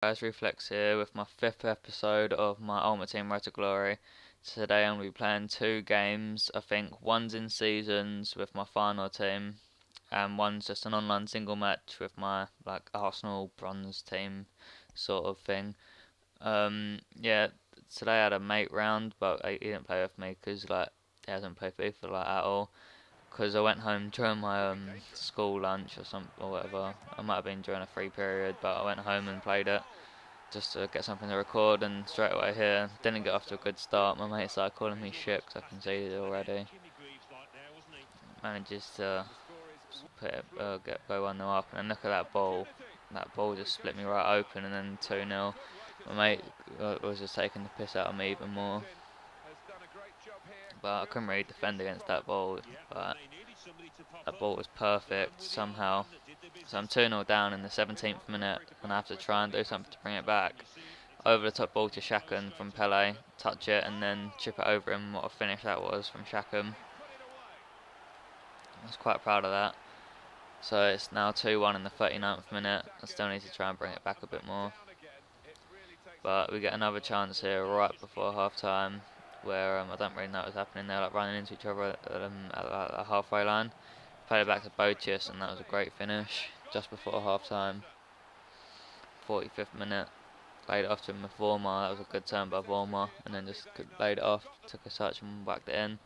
Guys, Reflex here with my 5th episode of my Ultimate Team Road to Glory. Today I'm going to be playing 2 games. I think one's in seasons with my final team, and one's just an online single match with my Arsenal bronze team sort of thing. Yeah, today I had a mate round, but he didn't play with me because he hasn't played FIFA at all. Because I went home during my school lunch or whatever. I might have been during a free period, but I went home and played it just to get something to record, and straight away here didn't get off to a good start. My mate started calling me shit because I conceded already. Manages to go 1-0 up, and then look at that ball. That ball just split me right open, and then 2-0. My mate was just taking the piss out of me even more. But I couldn't really defend against that ball. But that ball was perfect somehow. So I'm 2-0 down in the 17th minute, and I have to try and do something to bring it back. Over the top ball to Shaken from Pele, touch it and then chip it over him. What a finish that was from Shaken. I was quite proud of that. So it's now 2-1 in the 39th minute. I still need to try and bring it back a bit more. But we get another chance here right before half time, where I don't really know what's happening. They're running into each other at the halfway line. Played it back to Bochis, and that was a great finish just before half time. 45th minute. Laid it off to Vorma. That was a good turn by Vorma, and then just laid it off, took a touch and whacked it in.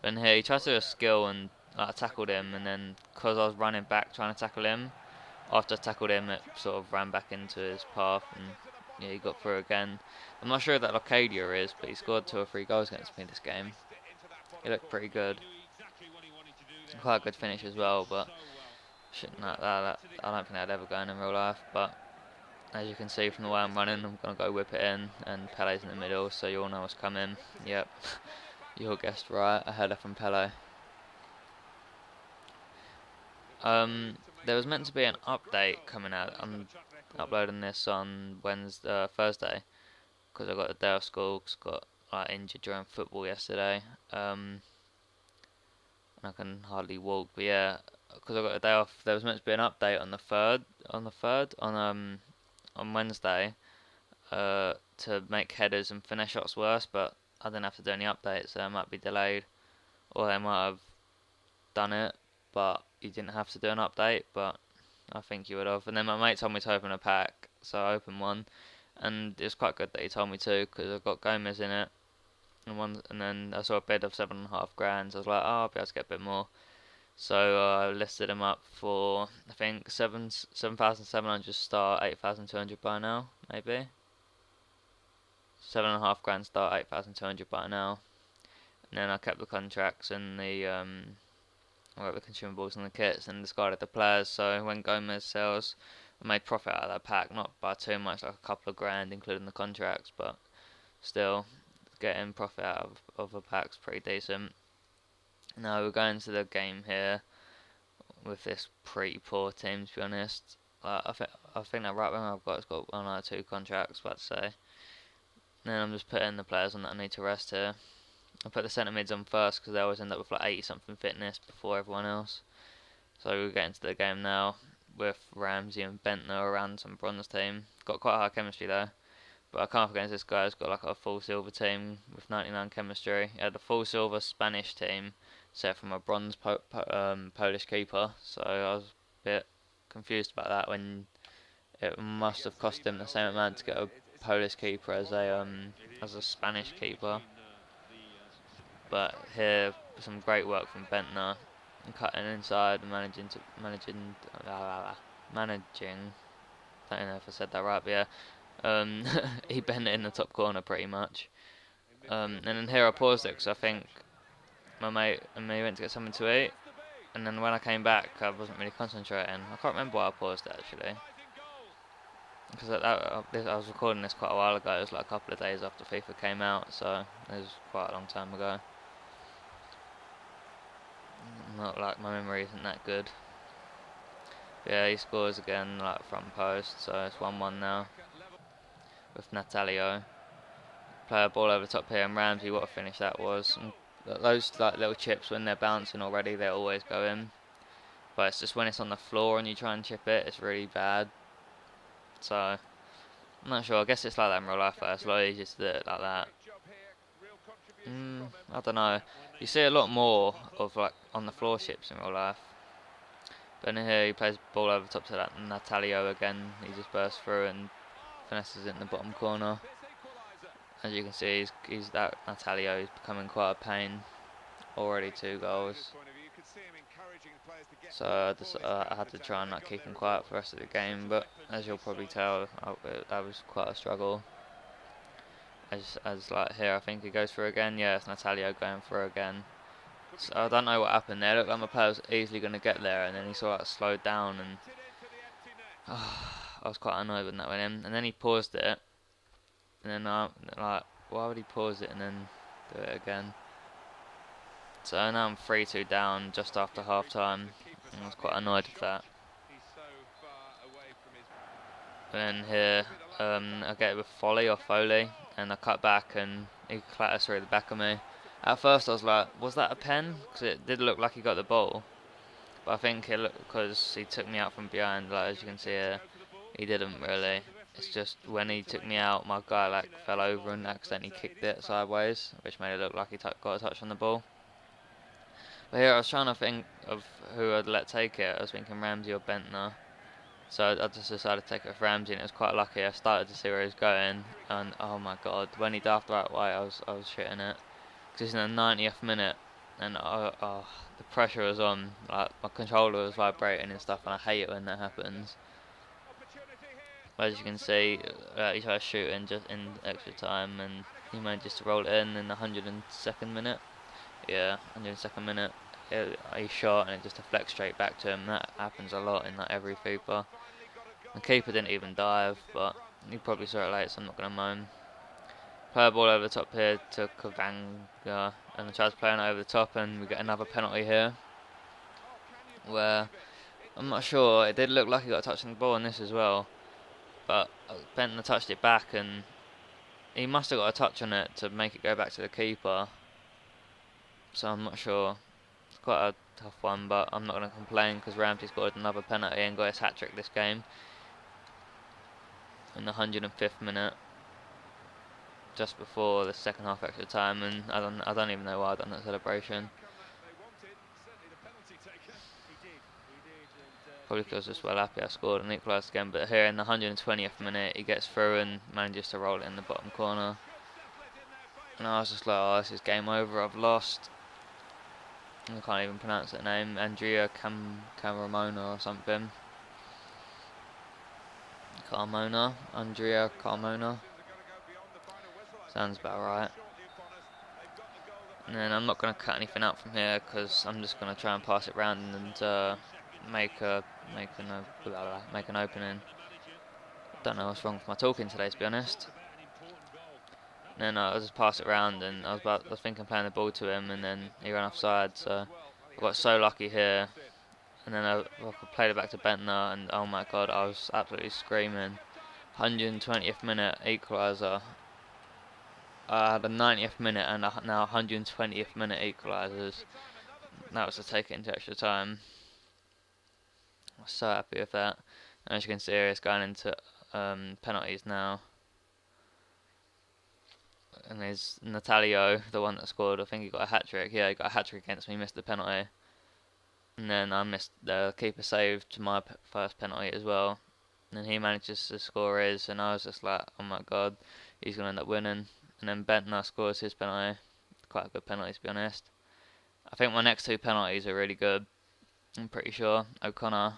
But here he tried to do a skill and tackled him, and then because I was running back trying to tackle him, after I tackled him it sort of ran back into his path, and yeah, he got through again. I'm not sure who that Arcadia is, but he scored 2 or 3 goals against me this game. He looked pretty good. Quite a good finish as well, but I don't think that'd ever go in real life. But as you can see from the way I'm running, I'm going to go whip it in, and Pele's in the middle, so you all know what's coming. Yep, you all guessed right, a header from Pele. There was meant to be an update coming out. I'm uploading this on Thursday, because I got a day off school, because I got injured during football yesterday, and I can hardly walk, but yeah, because I got a day off, there was meant to be an update on Wednesday, to make headers and finish shots worse, but I didn't have to do any updates, so it might be delayed, or they might have done it, but you didn't have to do an update, but I think you would have. And then my mate told me to open a pack, so I opened one, and it's quite good that he told me to, because I've got Gomez in it, and then I saw a bid of 7.5 grand, so I was like, oh, I'll be able to get a bit more. So I listed him up for, I think, 7,700 start, 8,200 by now, maybe. 7.5 grand start, 8,200 by now. And then I kept the contracts and I got the consumables and the kits and discarded the players. So when Gomez sells, I made profit out of that pack, not by too much, like a couple of grand, including the contracts, but still, getting profit out of a pack's pretty decent. Now we're going to the game here with this pretty poor team, to be honest. I think that right wing I've got has got 1 or 2 contracts, about to say. And then I'm just putting the players on that I need to rest here. I put the centre mids on first because they always end up with like 80 something fitness before everyone else. So we'll get into the game now with Ramsey and Bentner around some bronze team. Got quite high chemistry though. But I can't forget this guy's got like a full silver team with 99 chemistry. He had a full silver Spanish team set from a bronze Polish keeper. So I was a bit confused about that, when it must have cost him the same amount to get a Polish keeper as a Spanish keeper. But here, some great work from Bentner, and cutting inside and managing. I don't know if I said that right, but yeah, he bent it in the top corner pretty much. And then here I paused it because I think my mate and me went to get something to eat, and then when I came back, I wasn't really concentrating. I can't remember why I paused it actually, because I was recording this quite a while ago. It was like a couple of days after FIFA came out, so it was quite a long time ago. Not like my memory isn't that good. But yeah, he scores again, like front post, so it's 1-1 now with Natalio. Play a ball over the top here, and Ramsey, what a finish that was. And those like little chips, when they're bouncing already, they always go in. But it's just when it's on the floor and you try and chip it, it's really bad. So I'm not sure. I guess it's like that in real life. Though. It's a lot easier to do it like that. I don't know. You see a lot more of like on the floor ships in real life. But in here he plays the ball over the top to that Natalio again. He just bursts through and finesses it in the bottom corner. As you can see, he's that Natalio is becoming quite a pain. Already 2 goals. So I had to try and not keep him quiet for the rest of the game. But as you'll probably tell, that was quite a struggle. As like here, I think he goes through again. Yeah, it's Natalio going through again. So I don't know what happened there. It looked like my player was easily going to get there, and then he sort of slowed down, and I was quite annoyed when that went in. And then he paused it, and then like, why would he pause it and then do it again? So now I'm 3-2 down just after half time. I was quite annoyed with that. And here, I get it with Foley or Foley, and I cut back and he clatters through the back of me. At first I was like, was that a pen? Because it did look like he got the ball. But I think it looked because he took me out from behind, like as you can see here, he didn't really. It's just when he took me out, my guy like fell over and accidentally kicked it sideways, which made it look like he got a touch on the ball. But here I was trying to think of who I'd let take it. I was thinking Ramsey or Bentner. So I just decided to take it with Ramsey, and it was quite lucky. I started to see where he was going, and oh my god, when he dived the right way, I was shitting it. Because it's in the 90th minute, and the pressure was on. Like my controller was vibrating and stuff, and I hate it when that happens. As you can see, he tried shooting just in extra time, and he manages to roll it in the 102nd minute. Yeah, 102nd minute. He shot and it just deflects straight back to him. That happens a lot in like every FIFA. The keeper didn't even dive, but he probably saw it late, so I'm not going to moan. Play a ball over the top here to Kavanga, and I try to play it over the top, and we get another penalty here. Where, I'm not sure, it did look like he got a touch on the ball on this as well. But Bentner touched it back, and he must have got a touch on it to make it go back to the keeper. So I'm not sure. It's quite a tough one, but I'm not going to complain because Ramsey scored another penalty and got his hat-trick this game. In the 105th minute, just before the second half extra time, and I don't even know why I done that celebration. Probably because I was just well happy I scored and equalised again. But here in the 120th minute, he gets through and manages to roll it in the bottom corner. And I was just like, oh, this is game over. I've lost. I can't even pronounce that name. Andrea Carmona or something. Andrea Carmona. Sounds about right. And then I'm not going to cut anything out from here because I'm just going to try and pass it round and make an opening. Don't know what's wrong with my talking today, to be honest. And then I just pass it round, and I was thinking playing the ball to him, and then he ran offside. So I got so lucky here. And then I played it back to Bentner, and oh my god, I was absolutely screaming. 120th minute equaliser. I had a 90th minute and now 120th minute equalisers. That was to take it into extra time. I was so happy with that. And as you can see here, it's going into penalties now. And there's Natalio, the one that scored. I think he got a hat-trick. Yeah, he got a hat-trick against me, missed the penalty. And then I missed the keeper saved my first penalty as well. And then he manages to score his, and I was just like, oh my god, he's going to end up winning. And then Bentner scores his penalty. Quite a good penalty, to be honest. I think my next 2 penalties are really good. I'm pretty sure. O'Connor,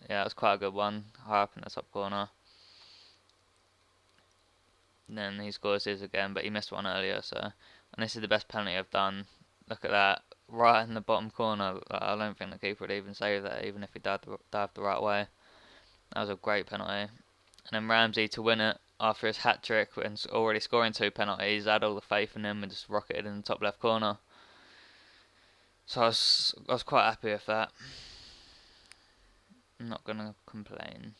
yeah, it was quite a good one. High up in the top corner. And then he scores his again, but he missed one earlier. So, and this is the best penalty I've done. Look at that, right in the bottom corner. I don't think the keeper would even save that, even if he dived the right way. That was a great penalty. And then Ramsey to win it after his hat-trick and already scoring 2 penalties. I had all the faith in him and just rocketed in the top left corner. So I was quite happy with that. I'm not gonna complain.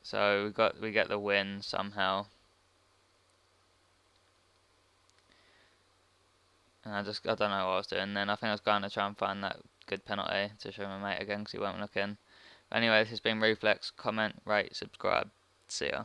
So we get the win somehow. And I don't know what I was doing then. I think I was going to try and find that good penalty to show my mate again because he weren't looking. Anyway, this has been Reflex. Comment, rate, subscribe. See ya.